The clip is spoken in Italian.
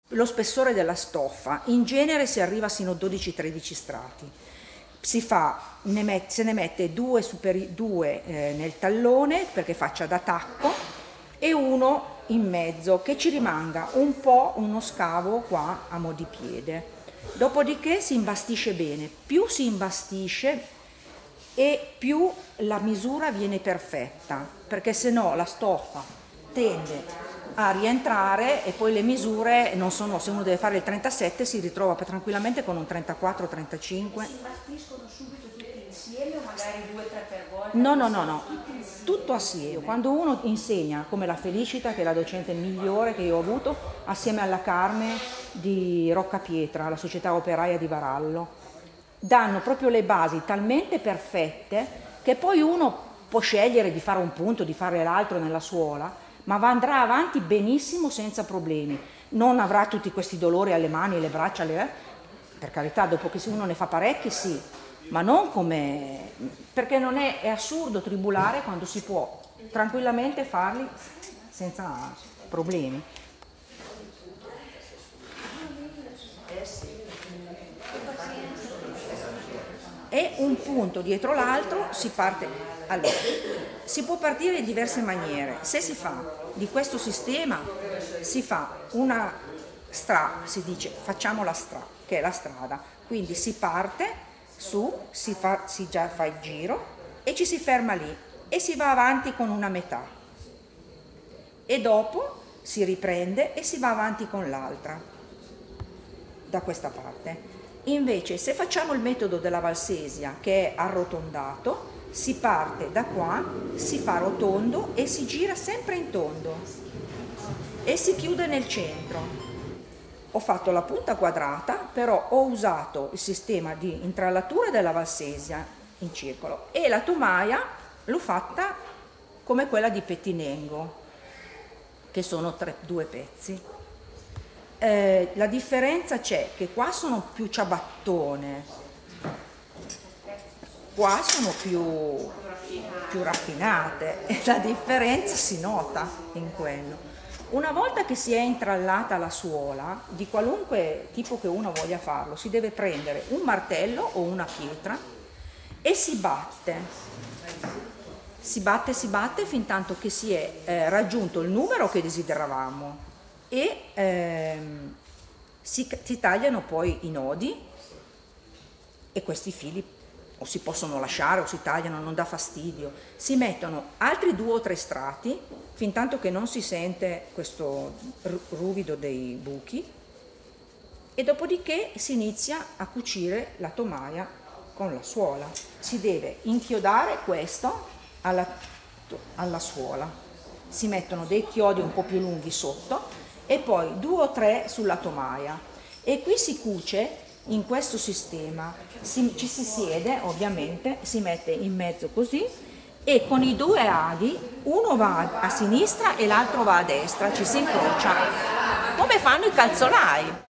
Lo spessore della stoffa, in genere si arriva sino a 12-13 strati. Se ne mette due nel tallone perché faccia da tacco e uno in mezzo, che ci rimanga un po' uno scavo qua a mo' di piede. Dopodiché si imbastisce bene. Più si imbastisce e più la misura viene perfetta, perché se no la stoffa tende a rientrare e poi le misure non sono, se uno deve fare il 37 si ritrova tranquillamente con un 34-35. Si imbastiscono subito tutti insieme o magari 2-3 per volta? No, tutto assieme. Quando uno insegna, come la Felicita, che è la docente migliore che io ho avuto, assieme alla Carme di Roccapietra, la società operaia di Varallo, danno proprio le basi talmente perfette che poi uno può scegliere di fare un punto, di fare l'altro nella suola, ma andrà avanti benissimo senza problemi. Non avrà tutti questi dolori alle mani, alle braccia, per carità, dopo che uno ne fa parecchi sì, ma non come... perché non è assurdo tribulare quando si può tranquillamente farli senza problemi. E un punto dietro l'altro si parte. Allora, si può partire in diverse maniere. Se si fa di questo sistema, si fa una si dice facciamo la che è la strada. Quindi si parte su, si già fa il giro e ci si ferma lì e si va avanti con una metà. E dopo si riprende e si va avanti con l'altra, da questa parte. Invece se facciamo il metodo della Valsesia, che è arrotondato, si parte da qua, si fa rotondo e si gira sempre in tondo e si chiude nel centro. Ho fatto la punta quadrata, però ho usato il sistema di intrallatura della Valsesia in circolo e la tomaia l'ho fatta come quella di pettinengo, che sono due pezzi. La differenza c'è che qua sono più ciabattone, qua sono più raffinate e la differenza si nota in quello. Una volta che si è intrallata la suola, di qualunque tipo che uno voglia farlo, si deve prendere un martello o una pietra e si batte. Si batte fin tanto che si è raggiunto il numero che desideravamo e si tagliano poi i nodi e questi fili o si possono lasciare o si tagliano, non dà fastidio. Si mettono altri 2 o 3 strati fin tanto che non si sente questo ruvido dei buchi e dopodiché si inizia a cucire la tomaia con la suola. Si deve inchiodare questo alla suola, si mettono dei chiodi un po' più lunghi sotto e poi 2 o 3 sulla tomaia e qui si cuce in questo sistema, ci si siede ovviamente, si mette in mezzo così e con i 2 aghi uno va a sinistra e l'altro va a destra, ci si incrocia come fanno i calzolai.